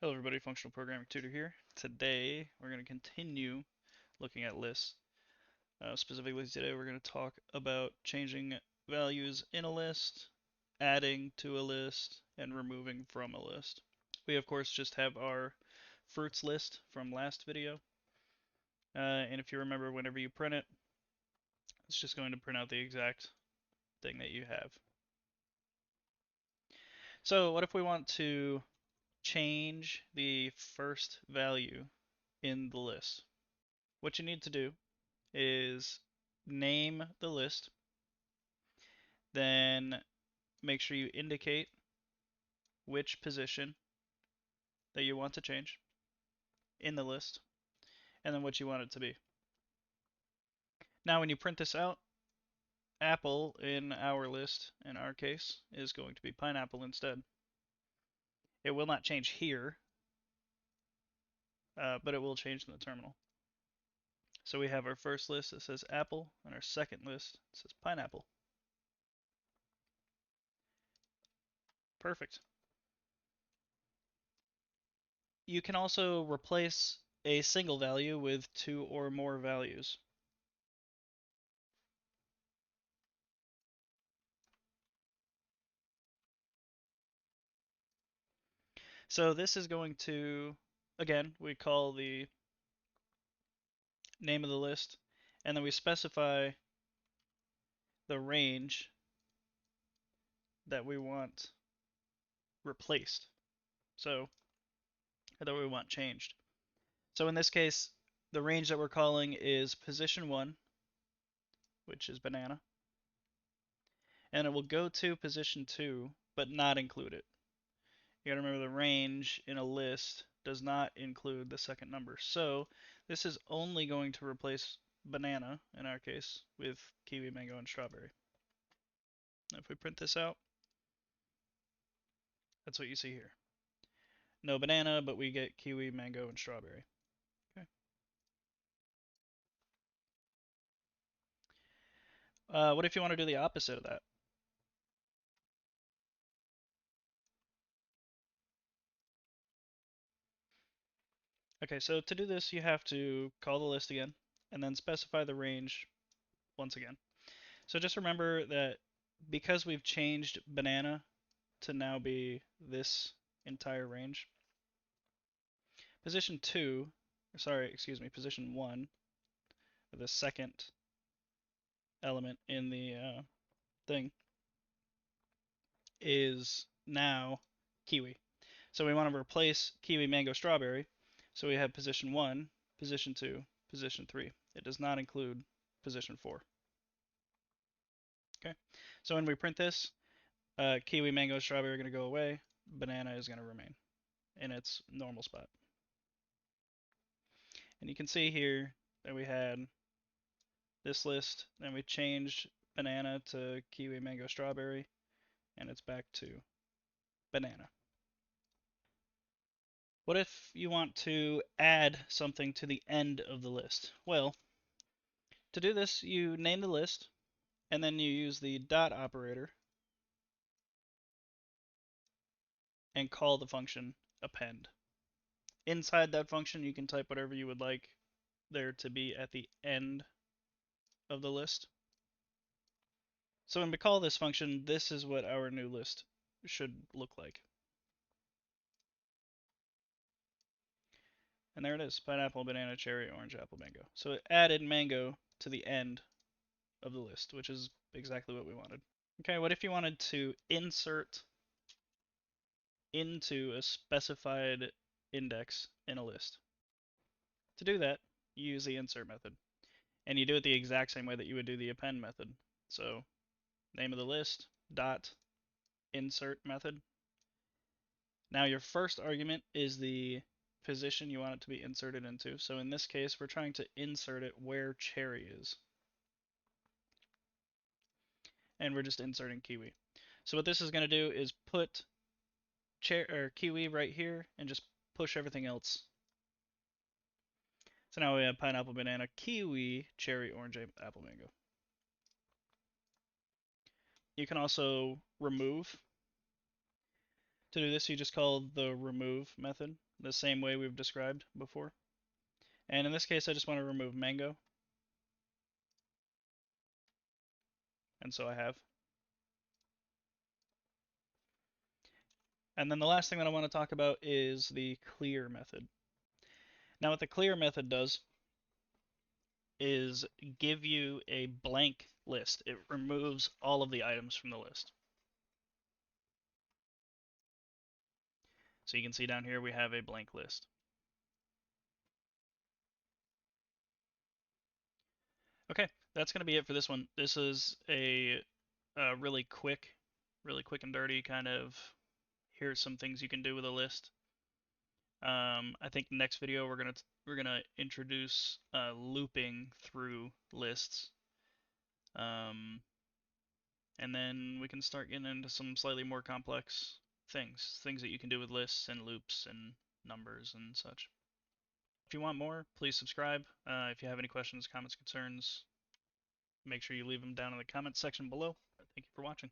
Hello everybody, Functional Programming Tutor here. Today we're going to continue looking at lists. Specifically today we're going to talk about changing values in a list, adding to a list, and removing from a list. We of course just have our fruits list from last video. And if you remember, whenever you print it, it's just going to print out the exact thing that you have. So what if we want to change the first value in the list? What you need to do is name the list, then make sure you indicate which position that you want to change in the list, and then what you want it to be. Now when you print this out, apple in our list, in our case, is going to be pineapple instead. It will not change here, but it will change in the terminal. So we have our first list that says apple, and our second list that says pineapple. Perfect. You can also replace a single value with two or more values. So this is going to, again, we call the name of the list, and then we specify the range that we want replaced. So, that we want changed. So in this case, the range that we're calling is position 1, which is banana, and it will go to position 2, but not include it. You gotta remember the range in a list does not include the second number. So this is only going to replace banana, in our case, with kiwi, mango, and strawberry. Now if we print this out, that's what you see here. No banana, but we get kiwi, mango, and strawberry. Okay. What if you want to do the opposite of that? Okay, so to do this, you have to call the list again, and then specify the range once again. So just remember that because we've changed banana to now be this entire range, position 2, sorry, excuse me, position 1, the second element in the thing, is now kiwi. So we want to replace kiwi, mango, strawberry. So we have position 1, position 2, position 3. It does not include position 4. Okay. So when we print this, kiwi, mango, strawberry are going to go away. Banana is going to remain in its normal spot. And you can see here that we had this list, then we changed banana to kiwi, mango, strawberry, and it's back to banana. What if you want to add something to the end of the list? Well, to do this, you name the list, and then you use the dot operator and call the function append. Inside that function, you can type whatever you would like there to be at the end of the list. So when we call this function, this is what our new list should look like. And there it is, pineapple, banana, cherry, orange, apple, mango. So it added mango to the end of the list, which is exactly what we wanted. Okay, what if you wanted to insert into a specified index in a list? To do that, you use the insert method. And you do it the exact same way that you would do the append method. So name of the list, dot, insert method. Now your first argument is the position you want it to be inserted into. So in this case, we're trying to insert it where cherry is. And we're just inserting kiwi. So what this is going to do is put kiwi right here and just push everything else. So now we have pineapple, banana, kiwi, cherry, orange, apple, mango. You can also remove. To do this, you just call the remove method the same way we've described before. And in this case, I just want to remove mango. And so I have. And then the last thing that I want to talk about is the clear method. Now what the clear method does is give you a blank list. It removes all of the items from the list. So you can see down here we have a blank list. Okay, that's going to be it for this one. This is a really quick and dirty kind of here's some things you can do with a list. I think next video we're gonna introduce looping through lists, um, and then we can start getting into some slightly more complex things that you can do with lists and loops and numbers and such. If you want more, please subscribe. If you have any questions, comments, concerns, make sure you leave them down in the comments section below. Thank you for watching.